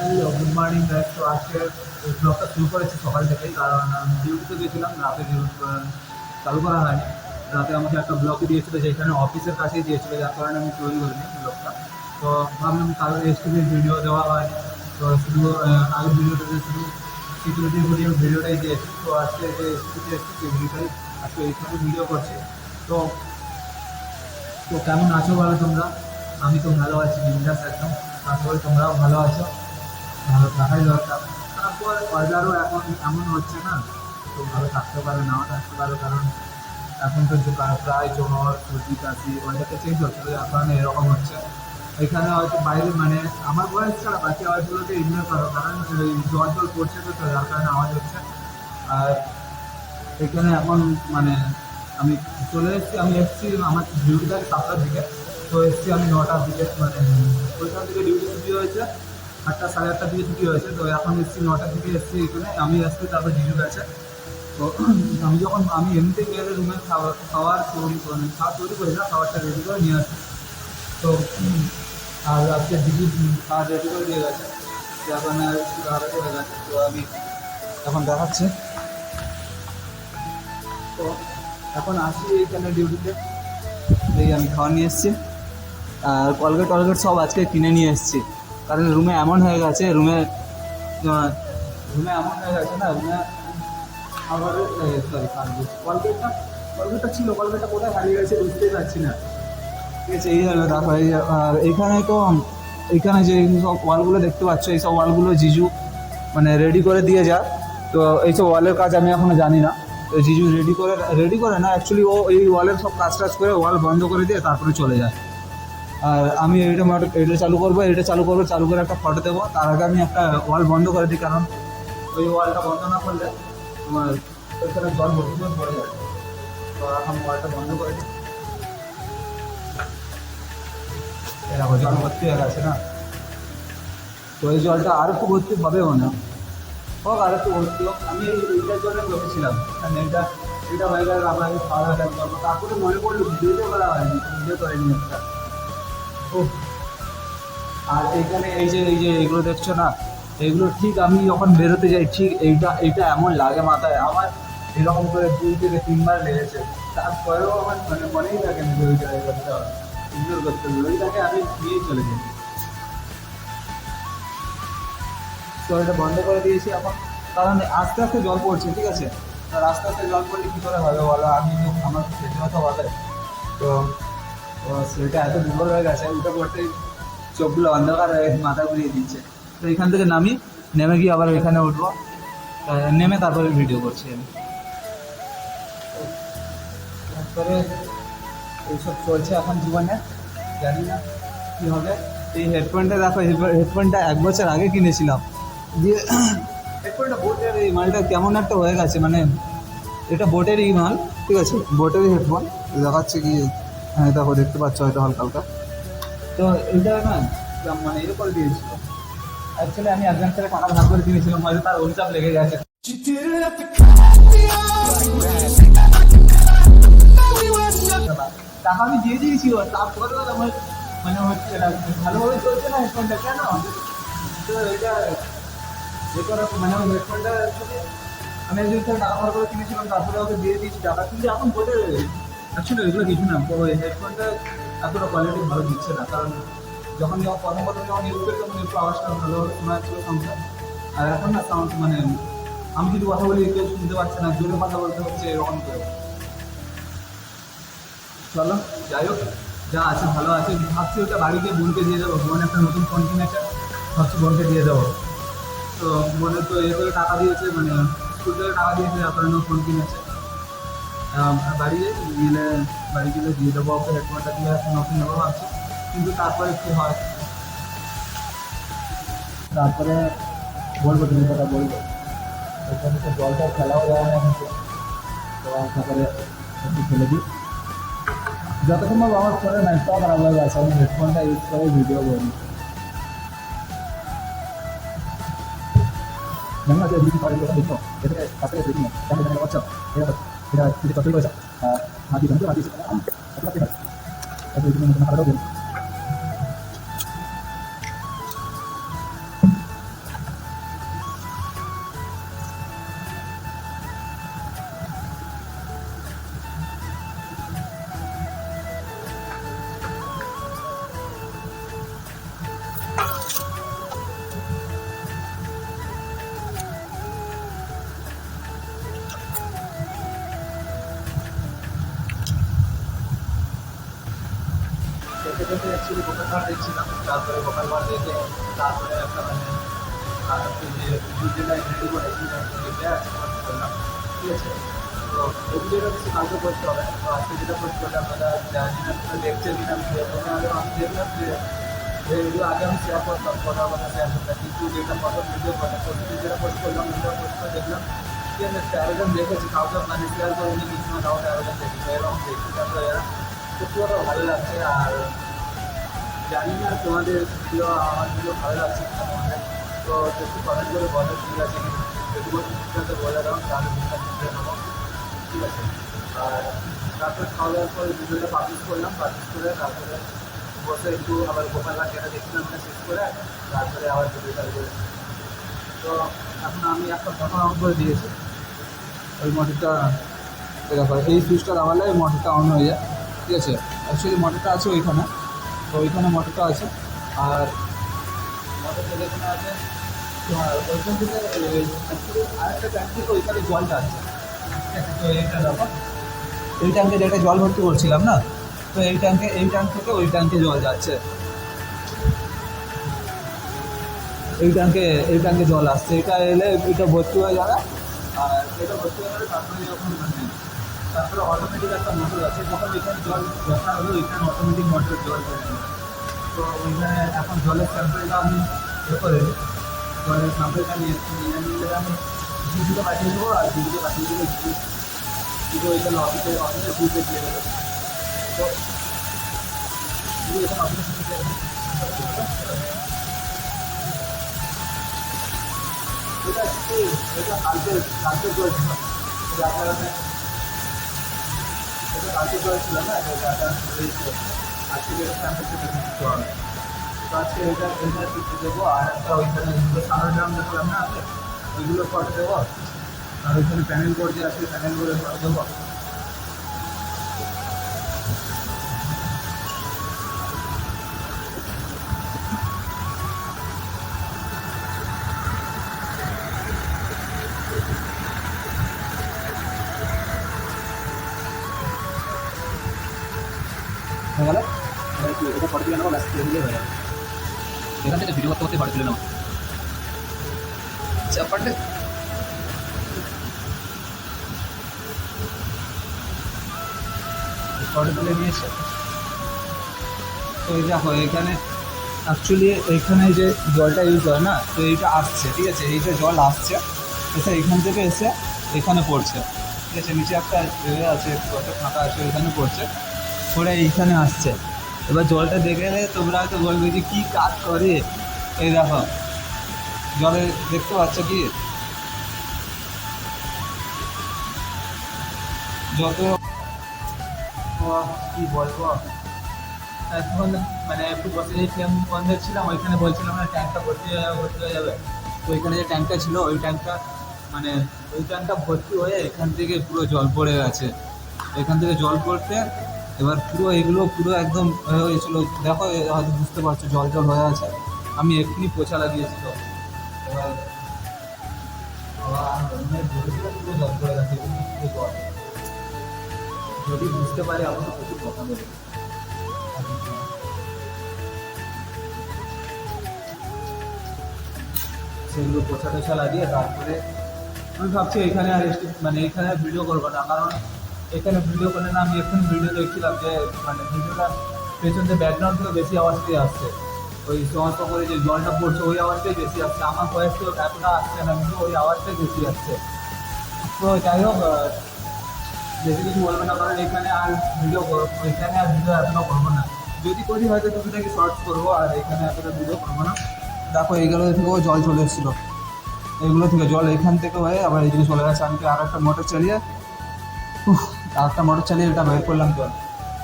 Hello, good morning guys. তো আজকে ব্লগটা শুরু করেছি সকাল থেকেই, কারণ আমি ডিউটিতে গেছিলাম। রাতে চালু করা হয়নি। রাতে আমাকে একটা ব্লগে দিয়েছিল, যেখানে অফিসের কাছেই দিয়েছিল, যার কারণে আমি তৈরি করিনি ব্লগটা। তো ভাবলাম কারো এসটিভির ভিডিও দেওয়া হয়নি, তো শুধু আগের ভিডিওটাতে শুধু সিকিউরিটি ভিডিওটাই দিয়েছি। তো আজকে যে এসটিভিতে এসেছি সেই ভিডিওটাই আজকে এইখানে ভিডিও করছি। তো তো কেমন আছো বলো তোমরা? আমি তো ভালো আছি, বিন্দাস একদম। আশা করি তোমরাও ভালো আছো। ভালো থাকাই দরকার। তারপর ওয়েদারও এখন এমন হচ্ছে না, তো ভালো থাকতে পারে, নাও থাকতে পারে, কারণ এখন তো প্রায় জ্বর, সর্দি, কাশি, ওয়েদারটা চেঞ্জ হচ্ছে, তো যার কারণে এরকম হচ্ছে। এখানে হয়তো বাইরে মানে আমার ভয়েস ছাড়া বাকি আওয়াজগুলোকে ইগনোর করো, কারণ এই জল জল পড়ছে, তো যার কারণে আওয়াজ হচ্ছে। আর এখানে এখন মানে আমি চলে এসেছি, আমি এসেছি আমার ডিউটি থাকে 7টার দিকে। তো এসেছি আমি 9টার দিকে, মানে ওইখান থেকে ডিউটি ছুটি হয়েছে 8টা, 8:30টার দিকে ছুটি হয়েছে। তো এখন এসেছি 9টার দিকে, এসেছি এখানে আমি আসছি, তারপর জিজু গেছে। তো আমি এমনিতেই গেলে রুমে খাওয়ার তৈরি করে, খাওয়া তৈরি করি না, খাবারটা রেডি করে নিয়ে আসি। তো আর আজকে জিজু খাওয়া রেডি করে দিয়ে গেছে, যার কারণে আর একটু তাড়াতাড়ি হয়ে গেছে। তো আমি এখন দেখাচ্ছি। তো এখন আসি এইখানে ডিউটিতে, এই আমি খাওয়া নিয়ে এসেছি। আর কলগেট টলগেট সব আজকে কিনে নিয়ে এসেছি, কারণ রুমে এমন হয়ে গেছে, রুমে এমন হয়ে গেছে না, রুমে আমার সরি কলগেটটা কলগেটটা ছিল, কলগেটটা কোথায় হারিয়ে গেছে বুঝতেই পারছি না। ঠিক আছে, এই হলো দেখো। আর এইখানে তো এইখানে যে সব ওয়ালগুলো দেখতে পাচ্ছ, এইসব ওয়ালগুলো জিজু মানে রেডি করে দিয়ে যায়। তো এইসব ওয়ালের কাজ আমি এখনও জানি না। তো জিজু রেডি করে না, অ্যাকচুয়ালি ও এই ওয়ালের সব কাজ টাজ করে ওয়াল বন্ধ করে দিয়ে তারপরে চলে যায়। আর আমি এটা চালু করবো, চালু করে একটা ফটো দেবো। তার আগে আমি একটা ওয়াল বন্ধ করে দিই, কারণ ওই ওয়ালটা বন্ধ না করলে তোমার ওইখানে জল ভর্তি হয়ে পড়ে যায়। তো এখন ওয়ালটা বন্ধ করে দিই। এরকম জল ভর্তি হয়ে গেছে না, তো এই জলটা আর একটু ভর্তি হবে মনে হয়, হোক আর একটু ভর্তি হোক। আমি এইটার জন্য বসেছিলাম, কারণ এটা হয়ে গেলে আমরা খাওয়া দাওয়া করবো। তারপরে মনে পড়লো ভিডিও করা হয়নি, ভিডিও করেনি একটা। ও, আর এইখানে এই যে এগুলো দেখছো না, এগুলো ঠিক আমি যখন বেরোতে যাই, ঠিক এইটা এমন লাগে মাথায় আমার, এরকম করে 2 থেকে 3 বার লেগেছে। তারপরেও আমার মানে মনেই থাকে না যে ওই জায়গায় করতে হবে, ইগনোর করতে হবে, ওইটাকে আমি নিয়েই চলে যাই। তো এটা বন্ধ করে দিয়েছি এখন, কারণ আস্তে আস্তে জল পড়ছে, ঠিক আছে। আর আস্তে আস্তে জল পড়লে কী করে হবে বলো, আমি তো আমার সেটা কথা বলে। তো সেটা এত দুর্বল হয়ে গেছে, উঠে পড়তেই চোখগুলো অন্ধকার হয়ে মাথা ঘুরিয়ে দিচ্ছে। তো এখান থেকে নেমে গিয়ে আবার ওইখানে উঠবো, নেমে তারপরে ভিডিও করছি আমি। তারপরে এইসব চলছে এখন জীবনে, জানি না কী হবে। এই হেডফোনটা দেখো, হেডফোনটা 1 বছর আগে কিনেছিলাম, দিয়ে হেডফোনটা বোটের, এই মালটা কেমন একটা হয়ে গেছে, মানে এটা বোটেরই মাল, ঠিক আছে, বোটেরই হেডফোন দেখাচ্ছে কি। হ্যাঁ দেখো, দেখতে পাচ্ছ হয়তো হালকা হালকা। তো এইটা না মানে ইয়ে করে দিয়েছিল, অ্যাকচুয়ালি আমি একজন থেকে টাকা ভাগ করে কিনেছিলাম, হয়তো তার অভিশাপ লেগে গেছে। টাকা আমি দিয়ে দিয়েছি, তারপরেও আমার মানে হচ্ছে না, ভালোভাবে চলছে না হেডফোনটা, কেন? তো এটা যে করার মানে ওই হেডফোনটা আমি একজন থেকে টাকা ভাগ করে কিনেছিলাম, তারপরে ওকে দিয়ে দিয়েছি টাকা, কিন্তু এখন বলে অ্যাকচুয়ালি এগুলো কিছু না, ওই হেডফোনটা এতটা কোয়ালিটি ভালো দিচ্ছে না, কারণ যখন প্রথম যখন ইউজ করি তখন একটু আওয়াজটা ভালো শোনা যাচ্ছিলো সাউন্ডটা। আর এখন না সাউন্ড মানে আমি যদি কথা বলি কেউ শুনতে পাচ্ছে না, জোরে কথা বলতে হচ্ছে, এরকম করে। চলো যাই হোক, যা আছে ভালো আছে। ভাবছি ওটা বাড়ি গিয়ে বোনকে দিয়ে দেবো, বোন একটা নতুন ফোন কিনেছে, ভাবছি বোনকে দিয়ে দেবো। তো বোনের তো এ করে টাকা দিয়েছে, মানে স্কুল থেকে টাকা দিয়েছে, তারপরে ফোন কিনেছে। বাড়ি গেলে বাড়ি গেলে দিয়ে দেবো ওকে, হেডফোনটা দিয়ে একটা নতুন নেবো ভাবছি। কিন্তু তারপরে কী হয়, তারপরে বলবো, তুমি কথা বলবো। ওখানে তো জলটা খেলাও যায় না কিন্তু, তো তারপরে একটু ফেলে দিই। যত সম্ভব আমার ফোনে ম্যাচটাও খারাপ হয়ে গেছে, আমি হেডফোনটা ইউজ করে ভিডিও করি। জানি না যে যদি পারি কথা দেখো, এটাকে কাছে দেখি না, কেন জানি বাচ্চা এটা যদি কতই করেছে হাতি জানতে হাতি যেতে অ্যাকচুয়ালি গোপালগড় দেখছিলাম, তারপরে গোপালগড় দেখে তারপরে একটা মানে আর একটু যে ভিডিওটা রেডি করেছি এটা আছে পোস্ট করলাম, ঠিক আছে। তো এই ভিডিওটা কিছু কালকে পোস্ট হবে, তো আজকে যেটা পোস্ট করলাম আপনারা জানি না দেখছেন কিনা প্রথমে আমি দেখলাম যে ভিডিও আগে আমি শেয়ার করতাম, কথা কথা শেয়ার করতাম, কিন্তু যেটা প্রথম ভিডিও প্রথমে যেটা পোস্ট করলাম ওইটা পোস্ট করে দেখলাম ঠিক আছে 13 জন দেখেছি, কাউকে মানে শেয়ার করিনি কিছু না, তাও 13 জন দেখেছি, এরকম দেখছি তারপরে এরা সত্যি কথা ভালো লাগছে। আর জানি না তোমাদের ভিডিও আমার ভিডিও ভালো লাগছে কিনা তোমাদের, তো একটু কমেন্ট করে বলো ঠিক আছে কিনা, যদি ঠিকঠাক বলে দাও তাহলে বুঝতে নেবো, ঠিক আছে। আর তারপর খাওয়া দাওয়ার পরে ভিডিওটা পাবলিশ করলাম, পাবলিশ করে তারপরে বসে একটু আবার গোপালগড় যেটা দেখছিলাম ওটা শেষ করে তারপরে আবার ভিডিওটা করে। তো এখন আমি একটা ফটো অন করে দিয়েছি, ওই মোটরটা দেখো এই সুইচটা দাবালে ওই মোটরটা অন হয়ে যায়, ঠিক আছে। অ্যাকচুয়ালি মোটরটা আছে ওইখানে, তো ওইখানে মোটরটা আছে, আর মোটরটা যেখানে আছে ওইখান থেকে অ্যাকচুয়ালি আরেকটা ট্যাঙ্ক থেকে ওইখানে জলটা আছে, ঠিক আছে। তো এইটা দেখো এই ট্যাঙ্কে যেটা জল ভর্তি করছিলাম না, তো এই ট্যাঙ্ক থেকে ওই ট্যাঙ্কে জল যাচ্ছে, এই ট্যাঙ্কে জল আসছে, এটা এলে এটা ভর্তি হয়ে যাবে, আর এটা ভর্তি হয়ে যাবে তারপরে যখন মানে তারপরে অটোমেটিক একটা মোটর আছে, যখন এখানে জল বসা হলো এখানে অটোমেটিক মোটর জল চলে যাবে। তো ওইখানে এখন জলের স্যাম্পেলটা আমি করে দিই, জলের স্যাম্পেলটা নিলে আমি দিদিকে পাঠিয়ে দেবো, আর দিদিকে পাঠিয়ে দেবো দিদি ওইখানে অফিসে বুঝতে দিয়ে দেবে। তো দিদি এখানে অফিসে বুঝতে এটা কি এটা কালকে চলছিল, যার কারণে এটা কালকে চলছিল না, যার কারণে আজকে যেটা স্যাম্পেলটা দিতে হবে। তো আজকে এটা দিতে দেবো, আর একটা ওইখানে যেগুলো সামনের ড্রাম দেখলাম না আগে ওইগুলো ফটো দেবো, আর ওইখানে প্যানেল বোর্ড যে আছে প্যানেল বোর্ডে ফটো দেবো। হয়ে গেল, এটা ফটো তুলে নেবো, ব্যাস দিলে হয়ে যাবে। এখান থেকে ভিডিও করতে ফটো তুলে নেবো চাপাটে। ফটো তুলে নিয়েছে, তো এই দেখো এখানে অ্যাকচুয়ালি এইখানে যে জলটা ইউজ হয় না, তো এইটা আসছে, ঠিক আছে। এই যে জল আসছে এটা এখান থেকে এসে এখানে পড়ছে, ঠিক আছে। নিচে একটা আছে একটা ফাঁকা আছে ওইখানে পড়ছে, পরে এইখানে আসছে। এবার জলটা দেখে এলে তোমরা হয়তো বলবে যে কী কাজ করে, এই দেখো জলে দেখতে পাচ্ছ কি যত কী বলবো, এখন মানে একটু বসে যে ফ্লেম বন্ধ ছিলাম ওইখানে বলছিলাম না ট্যাঙ্কটা ভর্তি হয়ে যাবে, তো ওইখানে যে ট্যাঙ্কটা ছিল ওই ট্যাঙ্কটা মানে ওই ট্যাঙ্কটা ভর্তি হয়ে এখান থেকে পুরো জল পড়ে গেছে, এখান থেকে জল পড়তে এবার পুরো এগুলো পুরো একদম হয়েছিল, দেখো হয়তো বুঝতে পারছো জল জল হয়ে আছে। আমি এক্ষুনি পোছা লাগিয়েছি, তো এবার পুরো জল পড়ে গেছে, পুরো জল। যদি বুঝতে পারে আমাকে প্রচুর কথা বলে, সেগুলো পোছা টোছা লাগিয়ে তারপরে আমি ভাবছি এখানে আর মানে এখানে আর ভিডিও করবো না, কারণ এখানে ভিডিও করলে না আমি এক্ষুনি ভিডিও দেখছিলাম যে মানে ভিডিওটা পেছন থেকে ব্যাকগ্রাউন্ড থেকে বেশি আওয়াজটাই আসছে, ওই সমস্ত করে যে জলটা পড়ছে ওই আওয়াজটাই বেশি আসছে, আমার ভয়েস তো এতটা আসছে না কিন্তু ওই আওয়াজটাই বেশি আসছে। তো যাই হোক বেশি কিছু বলবো না, কারণ এখানে আর ভিডিও এখানে আর ভিডিও এতটা করবো না, যদি করি হয়তো টুকিটাকি শর্টস করবো, আর এখানে এতটা ভিডিও করবো না। দেখো এইগুলো থেকেও জল চলে এসেছিলো, এইগুলো থেকে জল এখান থেকে হয়ে আবার এইদিকে চলে গেছে। আমি আর একটা মোটর চালিয়ে এটা বের করলাম জল,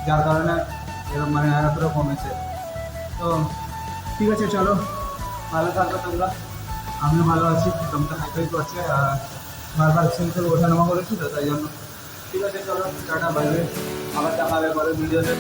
যার কারণে এরকম মানে আর এতটা কমেছে। তো ঠিক আছে চলো, ভালো থাকো তোমরা, আমিও ভালো আছি, তোমরা হাইফাই করছে আর বারবার সিম থেকে ওঠানামা করেছি তো তাই জন্য। ঠিক আছে চলো টাটা, বাইরে, আবার দেখা হবে পরে ভিডিওতে।